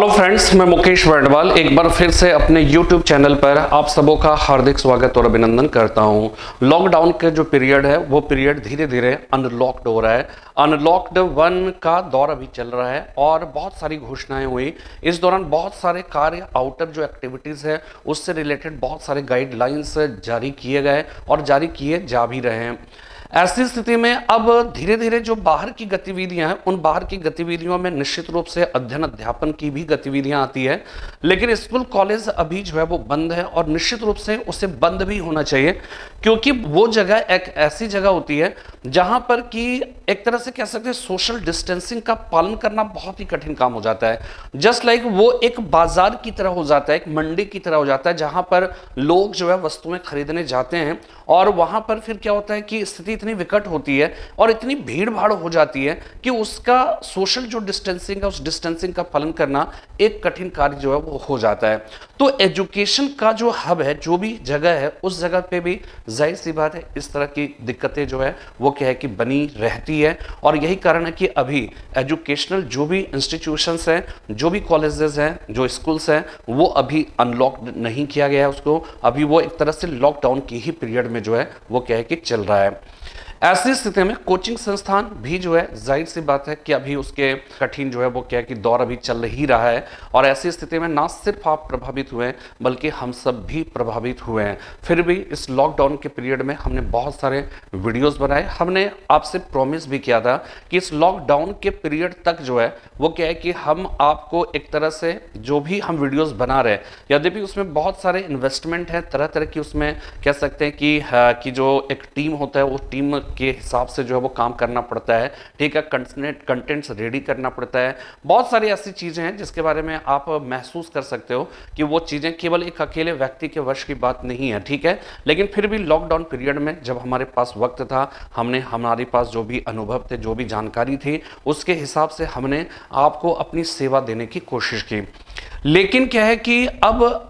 Hello friends, मैं मुकेश वर्णवाल एक बार फिर से अपने YouTube चैनल पर आप सबों का हार्दिक स्वागत और अभिनंदन करता हूं। लॉकडाउन के जो पीरियड है वो पीरियड धीरे धीरे अनलॉक्ड हो रहा है। अनलॉक्ड 1 का दौर अभी चल रहा है और बहुत सारी घोषणाएं हुई। इस दौरान बहुत सारे कार्य, आउटर जो एक्टिविटीज है उससे रिलेटेड बहुत सारे गाइडलाइंस जारी किए गए और जारी किए जा भी रहे हैं। ऐसी स्थिति में अब धीरे धीरे जो बाहर की गतिविधियां हैं उन बाहर की गतिविधियों में निश्चित रूप से अध्ययन अध्यापन की भी गतिविधियां आती है, लेकिन स्कूल कॉलेज अभी जो है वो बंद है और निश्चित रूप से उसे बंद भी होना चाहिए, क्योंकि वो जगह एक ऐसी जगह होती है जहां पर कि एक तरह से कह सकते हैं सोशल डिस्टेंसिंग का पालन करना बहुत ही कठिन काम हो जाता है। जस्ट लाइक वो एक बाजार की तरह हो जाता है, एक मंडी की तरह हो जाता है, जहां पर लोग जो है वस्तुएं खरीदने जाते हैं और वहां पर फिर क्या होता है कि स्थिति इतनी विकट होती है और इतनी भीड़ भाड़ हो जाती है कि उसका सोशल जो डिस्टेंसिंग है उस डिस्टेंसिंग का पालन करना एक कठिन कार्य जो है वो हो जाता है। तो एजुकेशन का जो हब है, जो भी जगह है, उस जगह पे भी जाहिर सी बात है इस तरह की दिक्कतें जो है वो क्या है कि बनी रहती है। और यही कारण है कि अभी एजुकेशनल जो भी इंस्टीट्यूशंस हैं, जो भी कॉलेजेस हैं, जो स्कूल्स हैं, वो अभी अनलॉक्ड नहीं किया गया है उसको। अभी वो एक तरह से लॉकडाउन की ही पीरियड में जो है वो क्या है कि चल रहा है। ऐसी स्थिति में कोचिंग संस्थान भी जो है जाहिर सी बात है कि अभी उसके कठिन जो है वो क्या है कि दौर अभी चल ही रहा है। और ऐसी स्थिति में ना सिर्फ आप प्रभावित हुए हैं बल्कि हम सब भी प्रभावित हुए हैं। फिर भी इस लॉकडाउन के पीरियड में हमने बहुत सारे वीडियोस बनाए। हमने आपसे प्रॉमिस भी किया था कि इस लॉकडाउन के पीरियड तक जो है वो क्या है कि हम आपको एक तरह से जो भी हम वीडियोस बना रहे हैं, यद्यपि उसमें बहुत सारे इन्वेस्टमेंट है, तरह तरह की उसमें कह सकते हैं कि जो एक टीम होता है वो टीम के हिसाब से जो है वो काम करना पड़ता है, ठीक है, कंटेंट्स रेडी करना पड़ता है। बहुत सारी ऐसी चीजें हैं जिसके बारे में आप महसूस कर सकते हो कि वो चीजें केवल एक अकेले व्यक्ति के वश की बात नहीं है, ठीक है। लेकिन फिर भी लॉकडाउन पीरियड में जब हमारे पास वक्त था, हमने हमारे पास जो भी अनुभव थे, जो भी जानकारी थी, उसके हिसाब से हमने आपको अपनी सेवा देने की कोशिश की। लेकिन क्या है कि अब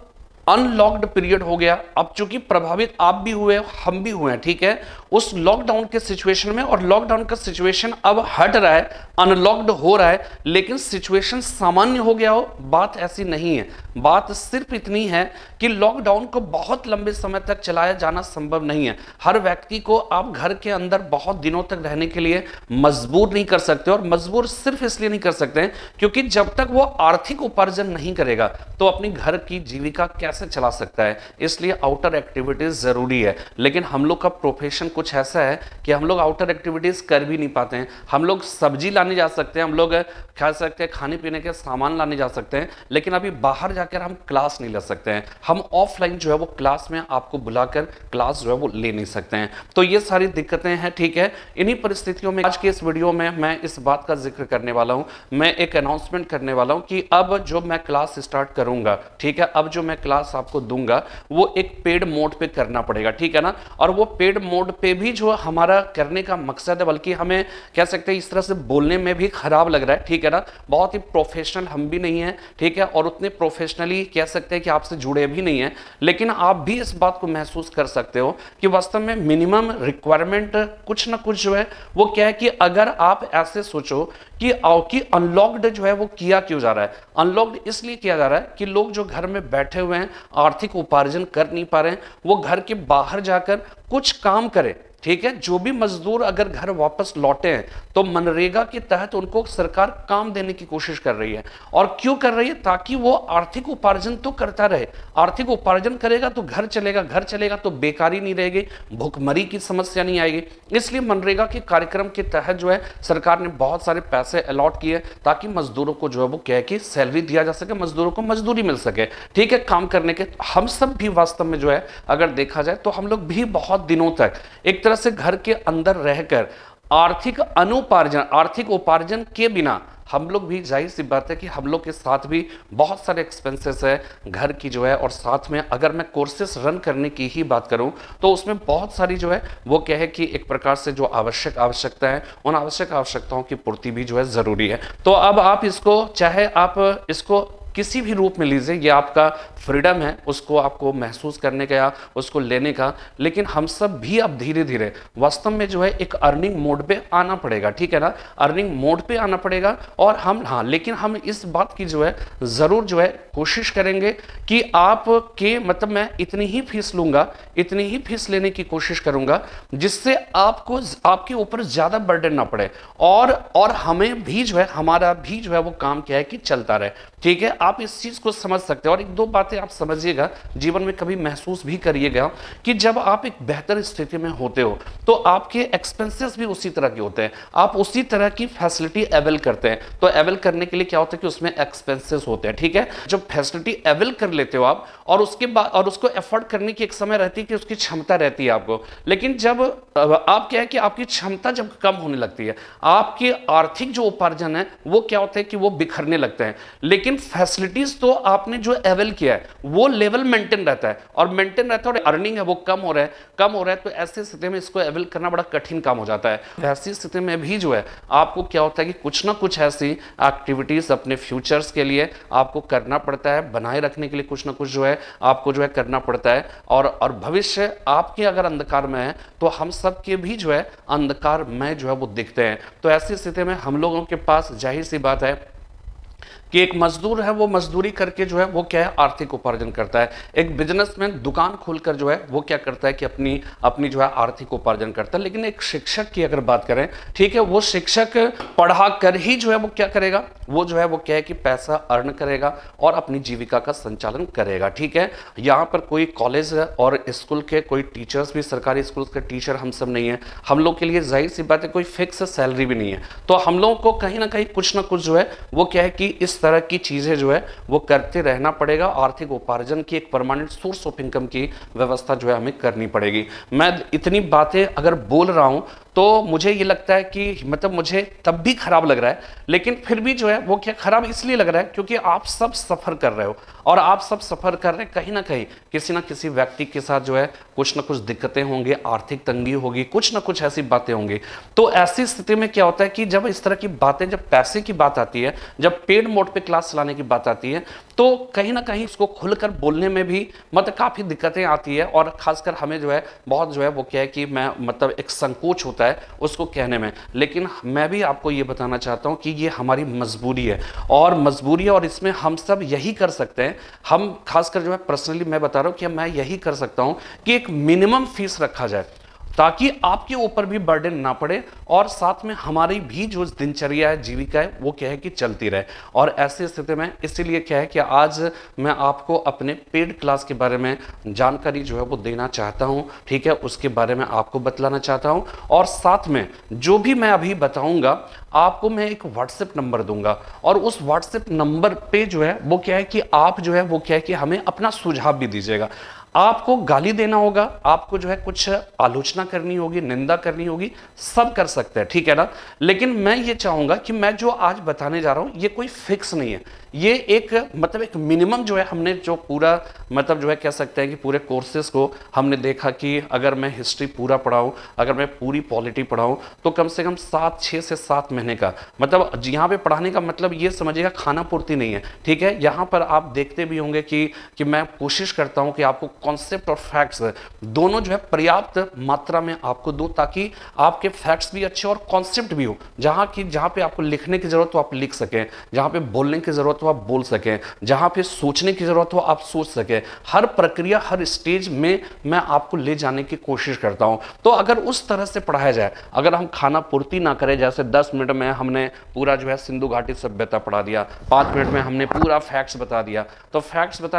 अनलॉक्ड पीरियड हो गया। अब चूंकि प्रभावित आप भी हुए, हम भी हुए हैं, ठीक है, उस लॉकडाउन के सिचुएशन में। और लॉकडाउन का सिचुएशन अब हट रहा है, अनलॉक्ड हो रहा है, लेकिन सिचुएशन सामान्य हो गया हो, बात ऐसी नहीं है। बात सिर्फ इतनी है कि लॉकडाउन को बहुत लंबे समय तक चलाया जाना संभव नहीं है। हर व्यक्ति को आप घर के अंदर बहुत दिनों तक रहने के लिए मजबूर नहीं कर सकते, और मजबूर सिर्फ इसलिए नहीं कर सकते क्योंकि जब तक वो आर्थिक उपार्जन नहीं करेगा तो अपनी घर की जीविका कैसे चला सकता है। इसलिए आउटर एक्टिविटीज जरूरी है। लेकिन हम लोग का प्रोफेशन कुछ ऐसा है कि हम लोग आउटर एक्टिविटीज कर भी नहीं पाते हैं। हम लोग सब्जी लाने जा सकते हैं, हम लोग खा सकते हैं, खाने पीने के सामान लाने जा सकते हैं, लेकिन अभी बाहर जाकर हम क्लास नहीं ले सकते हैं। हम ऑफलाइन जो है वो क्लास में आपको बुलाकर क्लास जो है वो ले नहीं सकते हैं। तो ये सारी दिक्कतें हैं, ठीक है। इन्हीं परिस्थितियों में आज के इस वीडियो में मैं इस बात का जिक्र करने वाला हूं, मैं एक अनाउंसमेंट करने वाला हूं कि अब जो मैं क्लास स्टार्ट करूंगा, ठीक है, अब जो मैं क्लास आपको दूंगा वो एक पेड मोड पे करना पड़ेगा, ठीक है ना। और वो पेड मोड पे भी जो हमारा करने का मकसद है, बल्कि हमें कह सकते हैं इस तरह से बोलने में भी खराब लग रहा है, ठीक है ना, बहुत ही प्रोफेशनल हम भी नहीं है, ठीक है, और उतने प्रोफेशनली कह सकते हैं कि आपसे जुड़े भी नहीं है। लेकिन आप भी इस बात को महसूस कर सकते हो कि वास्तव में मिनिमम रिक्वायरमेंट कुछ ना कुछ जो है वो क्या है कि अगर आप ऐसे सोचो कि अनलॉक्ड जो है वो किया क्यों जा रहा है। अनलॉक्ड इसलिए किया जा रहा है कि लोग जो घर में बैठे हुए हैं, आर्थिक उपार्जन कर नहीं पा रहे हैं, वो घर के बाहर जाकर कुछ काम करें, ठीक है। जो भी मजदूर अगर घर वापस लौटे हैं तो मनरेगा के तहत उनको सरकार काम देने की कोशिश कर रही है। और क्यों कर रही है? ताकि वो आर्थिक उपार्जन तो करता रहे। आर्थिक उपार्जन करेगा तो घर चलेगा, घर चलेगा तो बेकारी नहीं रहेगी, भूखमरी की समस्या नहीं आएगी। इसलिए मनरेगा के कार्यक्रम के तहत जो है सरकार ने बहुत सारे पैसे अलॉट किए ताकि मजदूरों को जो है वो क्या है कि सैलरी दिया जा सके, मजदूरों को मजदूरी मिल सके, ठीक है, काम करने के। हम सब भी वास्तव में जो है अगर देखा जाए तो हम लोग भी बहुत दिनों तक एक तरह से घर के अंदर रहकर आर्थिक उपार्जन के बिना हम लोग भी, जाहिर सी बात है कि हम लोग के साथ भी बहुत सारे एक्सपेंसेस है घर की जो है। और साथ में अगर मैं कोर्सेस रन करने की ही बात करूं तो उसमें बहुत सारी जो है वो क्या है कि एक प्रकार से जो आवश्यकता है उन आवश्यक आवश्यकताओं की पूर्ति भी जो है जरूरी है। तो अब आप इसको, चाहे आप इसको किसी भी रूप में लीजिए, ये आपका फ्रीडम है उसको आपको महसूस करने का या उसको लेने का। लेकिन हम सब भी अब धीरे धीरे वास्तव में जो है एक अर्निंग मोड पे आना पड़ेगा, ठीक है ना, अर्निंग मोड पे आना पड़ेगा। और हम हाँ, लेकिन हम इस बात की जो है जरूर जो है कोशिश करेंगे कि आपके मतलब मैं इतनी ही फीस लूंगा, इतनी ही फीस लेने की कोशिश करूंगा जिससे आपको आपके ऊपर ज्यादा बर्डन ना पड़े, और हमें भी जो है हमारा भी जो है वो काम क्या है कि चलता रहे, ठीक है। आप इस चीज को समझ सकते हैं। और एक दो बातें आप समझिएगा, जीवन में कभी महसूस भी करिएगा कि जब आप एक बेहतर स्थिति में होते हो तो आपके एक्सपेंसेस भी उसी तरह के होते हैं, आप उसी तरह की फैसिलिटी अवेल करते हैं। तो अवेल करने के लिए क्या होता है कि उसमें एक्सपेंसेस होते हैं, ठीक है। जब फैसिलिटी अवेल कर लेते हो आप और उसके बाद और उसको एफोर्ड करने की एक समय रहती है कि उसकी क्षमता रहती है आपको, लेकिन जब आप क्या है कि आपकी क्षमता जब कम होने लगती है, आपके आर्थिक जो उपार्जन है वो क्या होता है कि वो बिखरने लगते हैं। लेकिन फैसिलिटीज तो आपने जो अवेल किया है वो लेवल मेंटेन रहता है, और मेंटेन रहता है, और अर्निंग है वो कम हो रहा है, तो ऐसी स्थिति में इसको अवेल करना बड़ा कठिन काम हो जाता है। ऐसी स्थिति में भी जो है आपको क्या होता है कि कुछ ना कुछ ऐसी एक्टिविटीज अपने फ्यूचर्स के लिए आपको करना पड़ता है, बनाए रखने के लिए कुछ ना कुछ जो है आपको जो है करना पड़ता है। और भविष्य आपके अगर अंधकार में है तो हम सबके भी जो है अंधकार में जो है वो दिखते हैं। तो ऐसी स्थिति में हम लोगों के पास जाहिर सी बात है कि एक मजदूर है वो मजदूरी करके जो है वो क्या है आर्थिक उपार्जन करता है। एक बिजनेसमैन दुकान खोलकर जो है वो क्या करता है कि अपनी जो है आर्थिक उपार्जन करता है। लेकिन एक शिक्षक की अगर बात करें, ठीक है, वो शिक्षक पढ़ा कर ही जो है वो क्या करेगा, वो जो है वो क्या है कि पैसा अर्न करेगा और अपनी जीविका का संचालन करेगा, ठीक है। यहाँ पर कोई कॉलेज और स्कूल के कोई टीचर्स भी, सरकारी स्कूल के टीचर हम सब नहीं है, हम लोग के लिए जाहिर सी बात है कोई फिक्स सैलरी भी नहीं है। तो हम लोगों को कहीं ना कहीं कुछ ना कुछ जो है वो क्या है कि इस तरह की चीजें जो है वो करते रहना पड़ेगा। आर्थिक उपार्जन की एक परमानेंट सोर्स ऑफ इनकम की व्यवस्था जो है हमें करनी पड़ेगी। मैं इतनी बातें अगर बोल रहा हूं तो मुझे ये लगता है कि मतलब मुझे तब भी खराब लग रहा है, लेकिन फिर भी जो है वो क्या खराब इसलिए लग रहा है क्योंकि आप सब सफर कर रहे हो, और आप सब सफर कर रहे हैं कहीं ना कहीं किसी ना किसी व्यक्ति के साथ जो है कुछ ना कुछ दिक्कतें होंगी, आर्थिक तंगी होगी, कुछ ना कुछ ऐसी बातें होंगी। तो ऐसी स्थिति में क्या होता है कि जब इस तरह की बातें, जब पैसे की बात आती है, जब पेड मोड पे क्लास चलाने की बात आती है, तो कहीं ना कहीं इसको खुलकर बोलने में भी मतलब काफी दिक्कतें आती है, और खासकर हमें जो है बहुत जो है वो क्या है कि मैं मतलब एक संकोच होता है उसको कहने में। लेकिन मैं भी आपको ये बताना चाहता हूं कि ये हमारी मजबूरी है, और इसमें हम सब यही कर सकते हैं। हम खासकर जो है पर्सनली मैं बता रहा हूं कि मैं यही कर सकता हूं कि एक मिनिमम फीस रखा जाए ताकि आपके ऊपर भी बर्डन ना पड़े, और साथ में हमारी भी जो दिनचर्या है, जीविका है, वो क्या है कि चलती रहे। और ऐसी स्थिति में इसीलिए क्या है कि आज मैं आपको अपने पेड क्लास के बारे में जानकारी जो है वो देना चाहता हूं, ठीक है, उसके बारे में आपको बतलाना चाहता हूं। और साथ में जो भी मैं अभी बताऊंगा आपको मैं एक व्हाट्सएप नंबर दूंगा, और उस व्हाट्सएप नंबर पे जो है वो क्या है कि आप जो है वो क्या है कि हमें अपना सुझाव भी दीजिएगा। आपको गाली देना होगा, आपको जो है कुछ आलोचना करनी होगी, निंदा करनी होगी, सब कर सकते हैं, ठीक है ना। लेकिन मैं ये चाहूंगा कि मैं जो आज बताने जा रहा हूं ये कोई फिक्स नहीं है, ये एक मतलब एक मिनिमम जो है हमने जो पूरा मतलब जो है कह सकते हैं कि पूरे कोर्सेज को हमने देखा कि अगर मैं हिस्ट्री पूरा पढ़ाऊं, अगर मैं पूरी पॉलिटी पढ़ाऊं तो कम से कम 6 से 7 महीने का मतलब यहाँ पे पढ़ाने का मतलब ये समझिएगा खाना पूर्ति नहीं है, ठीक है। यहाँ पर आप देखते भी होंगे कि मैं कोशिश करता हूँ कि आपको कॉन्सेप्ट और फैक्ट्स दोनों जो है पर्याप्त मात्रा में आपको दूं, ताकि आपके फैक्ट्स भी अच्छे और कॉन्सेप्ट भी हो। जहां पे आपको लिखने की जरूरत हो आप लिख सकें, जहां पे बोलने की जरूरत हो आप बोल सकें, जहां पे सोचने की जरूरत हो आप सोच सकें। हर प्रक्रिया, हर स्टेज में मैं आपको ले जाने की कोशिश करता हूं। तो अगर उस तरह से पढ़ाया जाए, अगर हम खाना पूर्ति ना करें, जैसे 10 मिनट में हमने पूरा जो है सिंधु घाटी सभ्यता पढ़ा दिया, 5 मिनट में हमने पूरा फैक्ट्स बता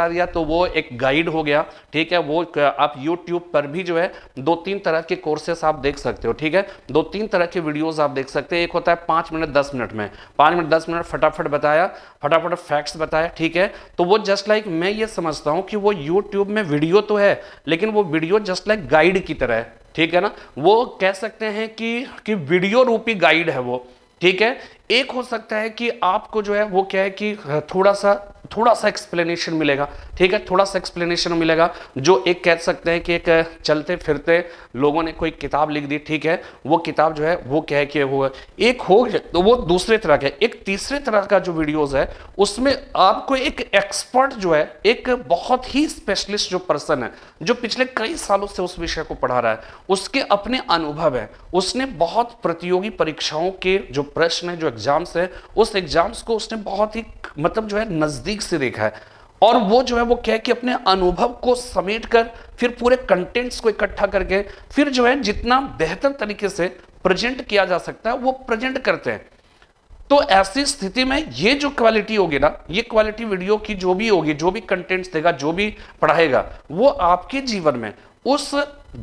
दिया, तो वो एक गाइड हो गया, ठीक है। वो आप YouTube पर भी जो है 2-3 तरह के कोर्सेस आप देख सकते हो, ठीक है। 2-3 तरह के वीडियोस आप देख सकते हैं। एक होता है 5 मिनट 10 मिनट में, 5 मिनट 10 मिनट फटाफट बताया, फटाफट फैक्ट्स बताया, ठीक है। तो वो जस्ट लाइक मैं ये समझता हूं कि वो YouTube में वीडियो तो है, लेकिन वो वीडियो जस्ट लाइक गाइड की तरह है, ठीक है ना। वो कह सकते हैं कि वीडियो रूपी गाइड है वो, ठीक है। एक हो सकता है कि आपको जो है वो क्या है कि थोड़ा सा थोड़ा सा एक्सप्लेनेशन मिलेगा, ठीक है, थोड़ा सा एक्सप्लेनेशन मिलेगा। जो एक कह सकते हैं कि एक चलते फिरते लोगों ने कोई किताब लिख दी, ठीक है, वो किताब जो है वो क्या है कि वो एक हो तो वो दूसरे तरह का। एक तीसरे तरह का जो वीडियोस है उसमें आपको एक एक्सपर्ट जो है, एक बहुत ही स्पेशलिस्ट जो पर्सन है, जो पिछले कई सालों से उस विषय को पढ़ा रहा है, उसके अपने अनुभव है, उसने बहुत प्रतियोगी परीक्षाओं के जो प्रश्न है, जो एग्जाम्स है, उस एग्जाम्स को उसने बहुत ही मतलब जो है नजदीक से देखा है, और वो जो है वो क्या है कि अपने अनुभव को समेट कर फिर पूरे कंटेंट्स को इकट्ठा करके फिर जो है जितना बेहतर तरीके से प्रेजेंट किया जा सकता है वो प्रेजेंट करते हैं। तो ऐसी स्थिति में ये जो क्वालिटी होगी ना, ये क्वालिटी वीडियो की जो भी होगी, जो भी कंटेंट्स देगा, जो भी पढ़ाएगा, वो आपके जीवन में उस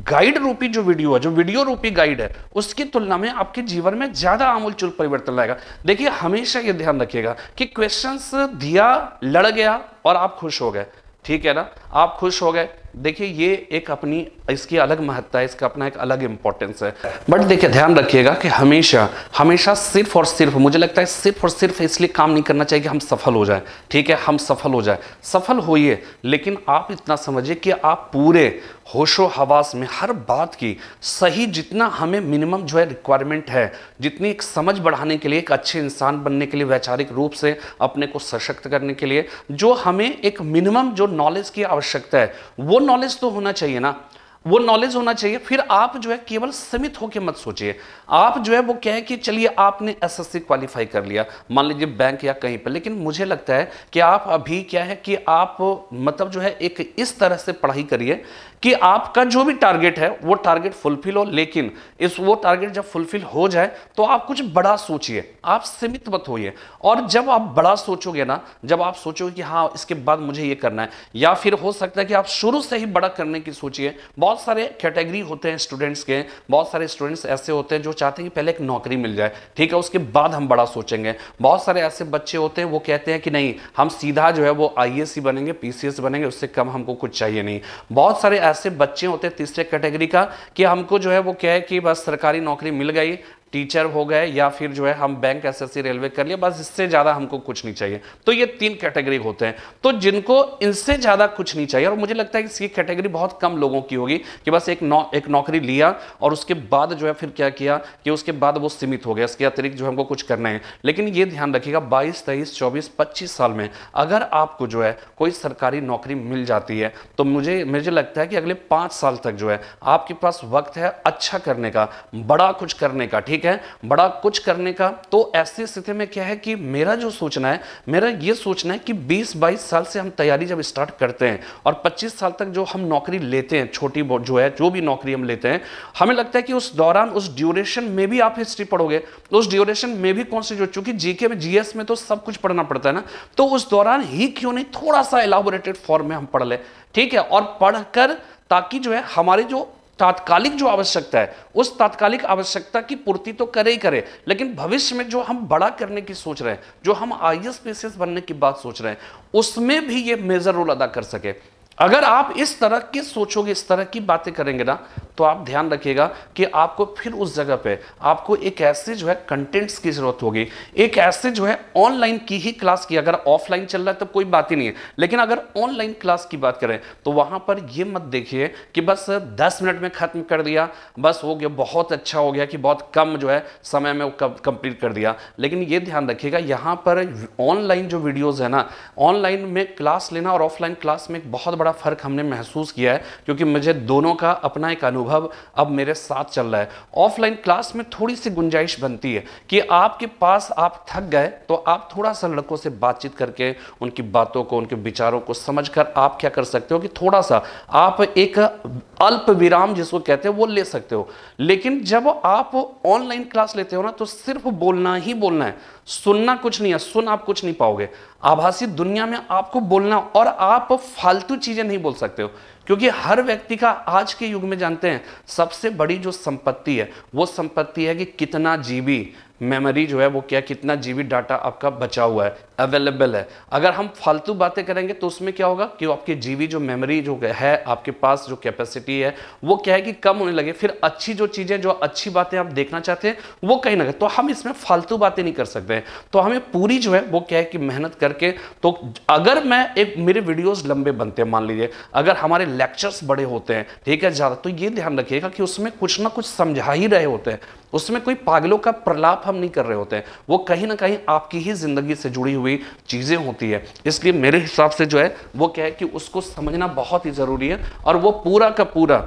गाइड रूपी जो वीडियो है, जो वीडियो रूपी गाइड है, उसकी तुलना में आपके जीवन में ज्यादा आमूलचूल परिवर्तन लाएगा। देखिए हमेशा ये ध्यान रखिएगा कि क्वेश्चंस दिया, लड़ गया और आप खुश हो गए, ठीक है ना, आप खुश हो गए। देखिए ये एक अपनी इसकी अलग महत्ता है, इसका अपना एक अलग इंपॉर्टेंस है। बट देखिए ध्यान रखिएगा कि हमेशा हमेशा सिर्फ और सिर्फ, मुझे लगता है सिर्फ और सिर्फ इसलिए काम नहीं करना चाहिए कि हम सफल हो जाए, ठीक है, हम सफल हो जाए, सफल होइए, लेकिन आप इतना समझिए कि आप पूरे होशो हवास में हर बात की सही, जितना हमें मिनिमम जो है रिक्वायरमेंट है, जितनी एक समझ बढ़ाने के लिए, एक अच्छे इंसान बनने के लिए, वैचारिक रूप से अपने को सशक्त करने के लिए जो हमें एक मिनिमम जो नॉलेज की आवश्यकता है, वो नॉलेज तो होना चाहिए ना, वो नॉलेज होना चाहिए। फिर आप जो है केवल सीमित होकर मत सोचिए। आप जो है वो क्या है कि चलिए आपने एसएससी क्वालिफाई कर लिया, मान लीजिए बैंक या कहीं पर, लेकिन मुझे लगता है कि आप अभी क्या है कि आप मतलब जो है एक इस तरह से पढ़ाई करिए कि आपका जो भी टारगेट है वो टारगेट फुलफिल हो, लेकिन वो टारगेट जब फुलफिल हो जाए तो आप कुछ बड़ा सोचिए, आप सीमित मत होइए। और जब आप बड़ा सोचोगे ना, जब आप सोचोगे कि हाँ इसके बाद मुझे ये करना है, या फिर हो सकता है कि आप शुरू से ही बड़ा करने की सोचिए। बहुत सारे कैटेगरी होते हैं स्टूडेंट्स के, बहुत सारे स्टूडेंट्स ऐसे होते हैं जो चाहते हैं कि पहले एक नौकरी मिल जाए, ठीक है, उसके बाद हम बड़ा सोचेंगे। बहुत सारे ऐसे बच्चे होते हैं वो कहते हैं कि नहीं हम सीधा जो है वो आईएएस ही बनेंगे, पीसीएस बनेंगे, उससे कम हमको कुछ चाहिए नहीं। बहुत सारे ऐसे बच्चे होते हैं तीसरे कैटेगरी का कि हमको जो है वो क्या है कि बस सरकारी नौकरी मिल गई, टीचर हो गए, या फिर जो है हम बैंक, एसएससी, रेलवे कर लिया, बस इससे ज्यादा हमको कुछ नहीं चाहिए। तो ये तीन कैटेगरी होते हैं। तो जिनको इनसे ज्यादा कुछ नहीं चाहिए, और मुझे लगता है कि इसकी कैटेगरी बहुत कम लोगों की होगी कि बस एक नौकरी लिया और उसके बाद जो है फिर क्या किया कि उसके बाद वो सीमित हो गया, इसके अतिरिक्त जो हमको कुछ करना है। लेकिन ये ध्यान रखिएगा 22, 23, 24, 25 साल में अगर आपको जो है कोई सरकारी नौकरी मिल जाती है तो मुझे लगता है कि अगले 5 साल तक जो है आपके पास वक्त है अच्छा करने का, बड़ा कुछ करने का, ठीक है, बड़ा कुछ करने का। तो ऐसी स्थिति में क्या है कि मेरा जो सोचना है, मेरा ये सोचना है कि 20-22 साल से हम तैयारी जब स्टार्ट करते हैं और 25 साल तक जो हम नौकरी लेते हैं, छोटी जो है जो भी नौकरी हम लेते हैं, हमें लगता है कि उस दौरान, उस ड्यूरेशन में भी आप हिस्ट्री पढ़ोगे, उस ड्यूरेशन में भी कौन सी जो, चूंकि जीके में, जीएस में तो सब कुछ पढ़ना पड़ता है ना, तो उस दौरान ही क्यों नहीं थोड़ा सा एलाबोरेटेड फॉर्म में हम पढ़ ले, ठीक है, और पढ़कर ताकि जो है हमारी जो तात्कालिक जो आवश्यकता है उस तात्कालिक आवश्यकता की पूर्ति तो करे ही करे, लेकिन भविष्य में जो हम बड़ा करने की सोच रहे हैं, जो हम आईएएस पीसीएस बनने की बात सोच रहे हैं, उसमें भी ये मेजर रोल अदा कर सके। अगर आप इस तरह की सोचोगे, इस तरह की बातें करेंगे ना, तो आप ध्यान रखिएगा कि आपको फिर उस जगह पे आपको एक ऐसे जो है कंटेंट्स की जरूरत होगी, एक ऐसे जो है ऑनलाइन की ही क्लास की। अगर ऑफलाइन चल रहा है तो कोई बात ही नहीं है, लेकिन अगर ऑनलाइन क्लास की बात करें तो वहां पर ये मत देखिए कि बस 10 मिनट में खत्म कर दिया, बस हो गया, बहुत अच्छा हो गया, कि बहुत कम जो है समय में वो कंप्लीट कर दिया। लेकिन ये ध्यान रखिएगा यहाँ पर ऑनलाइन जो वीडियोज है ना, ऑनलाइन में क्लास लेना और ऑफलाइन क्लास में एक बहुत बड़ा फर्क हमने महसूस किया है, क्योंकि मुझे दोनों का अपना एक अनुभव अब मेरे साथ चल रहा है। ऑफलाइन क्लास में थोड़ी सी गुंजाइश बनती है कि आपके पास, आप थक गए तो आप थोड़ा सा लड़कों से बातचीत करके उनकी बातों को, उनके विचारों को समझकर आप क्या कर सकते हो कि थोड़ा सा आप एक अल्प विराम जिसको कहते हैं वो ले सकते हो। लेकिन जब आप ऑनलाइन क्लास लेते हो ना, तो सिर्फ बोलना ही बोलना है, सुनना कुछ नहीं है, सुन आप कुछ नहीं पाओगे। आभासी दुनिया में आपको बोलना, और आप फालतू चीजें नहीं बोल सकते हो, क्योंकि हर व्यक्ति का आज के युग में जानते हैं सबसे बड़ी जो संपत्ति है वो संपत्ति है कि कितना जीबी मेमोरी जो है वो क्या, कितना जीबी डाटा आपका बचा हुआ है, अवेलेबल है। अगर हम फालतू बातें करेंगे तो उसमें क्या होगा कि आपके जीबी जो मेमोरी जो है आपके पास जो कैपेसिटी है वो क्या है कि कम होने लगे। फिर अच्छी जो चीजें, जो अच्छी बातें आप देखना चाहते हैं वो कहीं ना कहीं, तो हम इसमें फालतू बातें नहीं कर सकते हैं। तो हमें पूरी जो है वो क्या है कि मेहनत करके, तो अगर मैं एक, मेरे वीडियोस लंबे बनते हैं, मान लीजिए अगर हमारे लेक्चर्स बड़े होते हैं, ठीक है, ज्यादा, तो ये ध्यान रखिएगा कि उसमें कुछ ना कुछ समझा ही रहे होते हैं, उसमें कोई पागलों का प्रलाप हम नहीं कर रहे होते हैं, वो कहीं ना कहीं आपकी ही जिंदगी से जुड़ी हुई चीजें होती है। इसलिए मेरे हिसाब से जो है वो क्या है कि उसको समझना बहुत ही जरूरी है, और वो पूरा का पूरा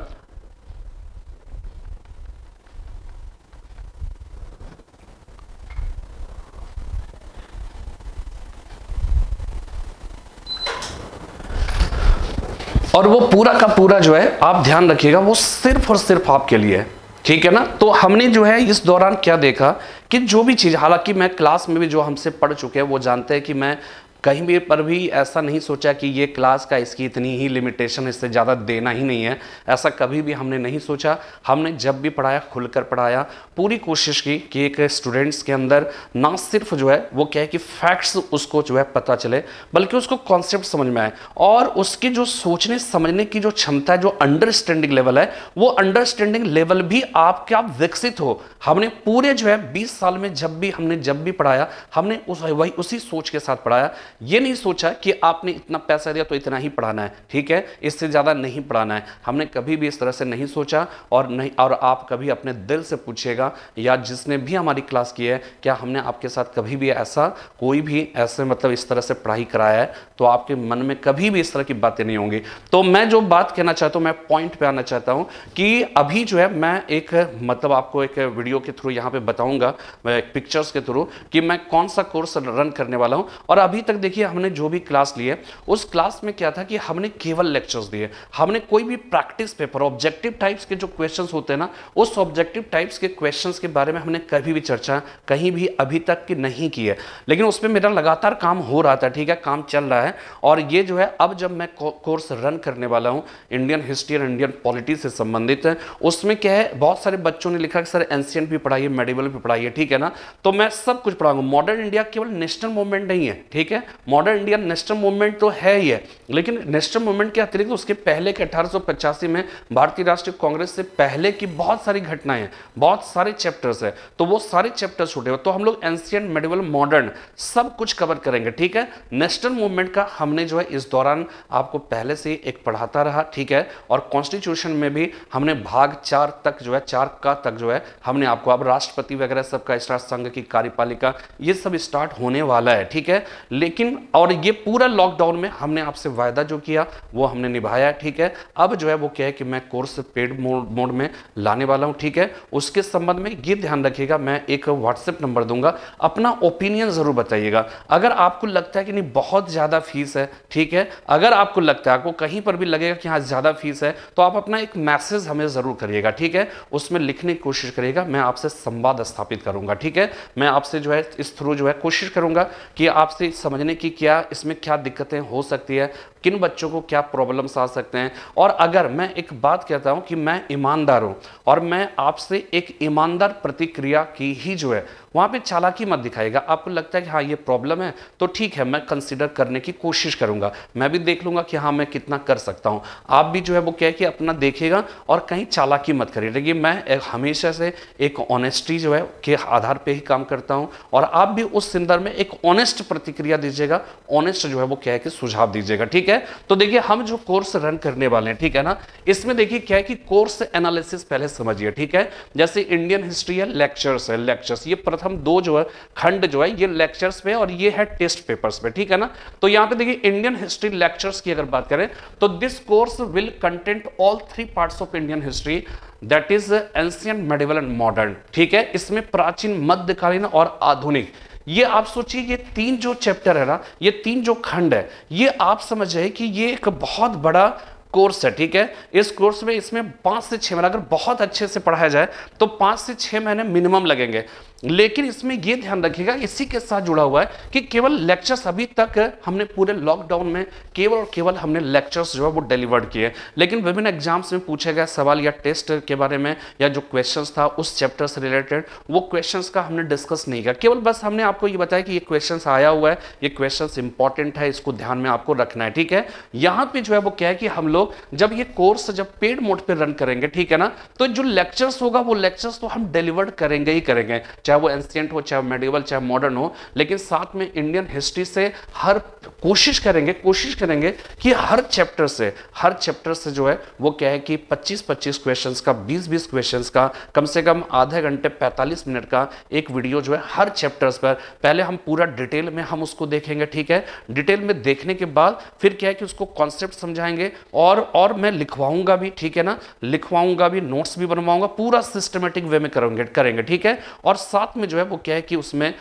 और वो पूरा का पूरा जो है आप ध्यान रखिएगा वो सिर्फ और सिर्फ आपके लिए है, ठीक है ना। तो हमने जो है इस दौरान क्या देखा कि जो भी चीज, हालांकि मैं क्लास में भी जो हमसे पढ़ चुके हैं वो जानते हैं कि मैं कहीं भी पर भी ऐसा नहीं सोचा कि ये क्लास का इसकी इतनी ही लिमिटेशन, इससे ज़्यादा देना ही नहीं है, ऐसा कभी भी हमने नहीं सोचा। हमने जब भी पढ़ाया खुलकर पढ़ाया, पूरी कोशिश की कि एक स्टूडेंट्स के अंदर ना सिर्फ जो है वो क्या है कि फैक्ट्स उसको जो है पता चले, बल्कि उसको कॉन्सेप्ट समझ में आए, और उसकी जो सोचने समझने की जो क्षमता है, जो अंडरस्टैंडिंग लेवल है, वो अंडरस्टैंडिंग लेवल भी आपका विकसित हो। हमने पूरे जो है 20 साल में जब भी पढ़ाया, हमने वही उसी सोच के साथ पढ़ाया। ये नहीं सोचा कि आपने इतना पैसा दिया तो इतना ही पढ़ाना है, ठीक है, इससे ज्यादा नहीं पढ़ाना है, हमने कभी भी इस तरह से नहीं सोचा। और आप कभी अपने दिल से पूछिएगा, या जिसने भी हमारी क्लास की है, क्या हमने आपके साथ कभी भी ऐसा, कोई भी ऐसे मतलब इस तरह से पढ़ाई कराया है, तो आपके मन में कभी भी इस तरह की बातें नहीं होंगी। तो मैं जो बात कहना चाहता हूं, मैं पॉइंट पे आना चाहता हूं कि अभी जो है मैं एक मतलब आपको एक वीडियो के थ्रू यहां पे बताऊंगा, पिक्चर्स के थ्रू, कि मैं कौन सा कोर्स रन करने वाला हूं। और अभी तक देखिए हमने जो भी क्लास ली है, उस क्लास में क्या था कि हमने केवल लेक्चर्स दिए, हमने कोई भी प्रैक्टिस पेपर, ऑब्जेक्टिव टाइप्स के जो क्वेश्चंस होते हैं ना, उस ऑब्जेक्टिव टाइप्स के क्वेश्चंस के बारे में हमने कभी भी चर्चा कहीं भी अभी तक की नहीं की है। लेकिन उसमें मेरा लगातार काम हो रहा था, ठीक है, काम चल रहा है। और ये जो है अब जब मैं कोर्स रन करने वाला हूं इंडियन हिस्ट्री और इंडियन पॉलिटी से संबंधित है, उसमें क्या है, बहुत सारे बच्चों ने लिखा कि सर एंशिएंट भी पढ़ाइए, मेडिवल भी पढ़ाइए, ठीक है ना, तो मैं सब कुछ पढ़ाऊंगा। मॉडर्न इंडिया केवल नेशनल मूवमेंट नहीं है, ठीक है, मॉडर्न इंडिया नेशनल मूवमेंट तो है ही है, लेकिन नेशनल मूवमेंट के अतिरिक्त उसके पहले के 1885 में भारतीय राष्ट्रीय कांग्रेस से पहले की बहुत सारी घटनाएं हैं, बहुत सारे चैप्टर्स है, तो वो सारे चैप्टर्स छूटे हुए, तो हम लोग एंशिएंट, मेडिवल, मॉडर्न सब कुछ कवर करेंगे, ठीक है। नेशनल मूवमेंट का हमने जो है इस दौरान आपको पहले से एक पढ़ाता रहा, ठीक है, और कॉन्स्टिट्यूशन में भी हमने भाग 4 तक जो है, 4 का तक जो है हमने आपको, अब राष्ट्रपति वगैरह सबका स्टार्ट, संघ की कार्यपालिका, ये सब स्टार्ट होने वाला है, ठीक है। लेकिन और ये पूरा लॉकडाउन में हमने आपसे वायदा जो किया वो हमने निभाया, ठीक है। अब जो है वो क्या है कि मैं कोर्स पेड मोड में लाने वाला हूं, ठीक है। उसके संबंध में ये ध्यान रखिएगा, मैं एक व्हाट्सएप नंबर दूंगा, अपना ओपिनियन जरूर बताइएगा। अगर आपको लगता है कि नहीं बहुत ज्यादा फीस है, ठीक है, अगर आपको लगता है, आपको कहीं पर भी लगेगा कि हाँ ज्यादा फीस है, तो आप अपना एक मैसेज हमें जरूर करिएगा, ठीक है, उसमें लिखने की कोशिश करिएगा, मैं आपसे संवाद स्थापित करूंगा, ठीक है। मैं आपसे जो है इस थ्रू जो है कोशिश करूंगा कि आपसे समझने की क्या इसमें क्या दिक्कतें हो सकती है, किन बच्चों को क्या प्रॉब्लम्स आ सकते हैं। और अगर मैं एक बात कहता हूं कि मैं ईमानदार हूं और मैं आपसे एक ईमानदार प्रतिक्रिया की ही जो है, वहां पे चालाकी मत दिखाएगा। आपको लगता है कि हाँ ये प्रॉब्लम है तो ठीक है, मैं कंसीडर करने की कोशिश करूंगा, मैं भी देख लूंगा कि हाँ मैं कितना कर सकता हूं। आप भी जो है वो क्या है कि अपना देखिएगा और कहीं चालाकी मत करिए। देखिए मैं हमेशा से एक ऑनेस्टी जो है के आधार पे ही काम करता हूं, और आप भी उस संदर्भ में एक ऑनेस्ट प्रतिक्रिया दीजिएगा, ऑनेस्ट जो है वो क्या है कि सुझाव दीजिएगा, ठीक है। तो देखिए हम जो कोर्स रन करने वाले हैं, ठीक है ना, इसमें देखिए क्या है कि कोर्स एनालिसिस पहले समझिए, ठीक है। जैसे इंडियन हिस्ट्री है, लेक्चर्स है, लेक्चर्स ये प्रथम 2 जो है खंड जो है ये लेक्चर्स पे और ये है टेस्ट पेपर्स पे, ठीक है ना। तो यहां पे देखिए इंडियन हिस्ट्री लेक्चर्स की अगर बात करें तो this course will content all 3 parts of Indian history, that is ancient, medieval and modern, ठीक है। इसमें प्राचीन, मध्यकालीन और आधुनिक, ये आप सोचिए ये 3 जो चैप्टर है ना, ये 3 जो खंड है, ये आप समझ जाए कि ये एक बहुत बड़ा कोर्स है, ठीक है। इस कोर्स में इसमें 5 से 6 महीने अगर बहुत अच्छे से पढ़ाया जाए तो 5 से 6 महीने मिनिमम लगेंगे। लेकिन इसमें ये ध्यान रखिएगा, इसी के साथ जुड़ा हुआ है कि केवल लेक्चर्स अभी तक हमने पूरे लॉकडाउन में केवल और केवल हमने लेक्चर्स जो है वो डिलीवर्ड किए, लेकिन विभिन्न एग्जाम्स में पूछे गए सवाल या टेस्ट के बारे में या जो क्वेश्चंस था उस चैप्टर से रिलेटेड, वो क्वेश्चंस का हमने डिस्कस नहीं किया। केवल बस हमने आपको ये बताया कि ये क्वेश्चंस आया हुआ है, ये क्वेश्चंस इंपॉर्टेंट है, इसको ध्यान में आपको रखना है, ठीक है। यहाँ पे जो है वो क्या है कि हम लोग जब ये कोर्स जब पेड मोड पे रन करेंगे, ठीक है ना, तो जो लेक्चर्स होगा वो लेक्चर्स तो हम डिलीवर्ड करेंगे ही करेंगे, चाहे वो एंशिएंट हो, चाहे मेडिवल, चाहे मॉडर्न हो, लेकिन साथ में इंडियन हिस्ट्री से हर कोशिश करेंगे कि हर चैप्टर से जो है वो क्या है कि 25-25 क्वेश्चंस का, 20-20 क्वेश्चंस का, कम से कम आधे घंटे 45 मिनट का एक वीडियो जो है हर चैप्टर्स पर पहले हम पूरा डिटेल में हम उसको देखेंगे, ठीक है। डिटेल में देखने के बाद फिर क्या है कि उसको कॉन्सेप्ट समझाएंगे और मैं लिखवाऊंगा भी, ठीक है ना, लिखवाऊंगा भी, नोट्स भी बनवाऊंगा, पूरा सिस्टमेटिक वे में करेंगे, ठीक है। और साथ में जो है वो क्या है कि उसमें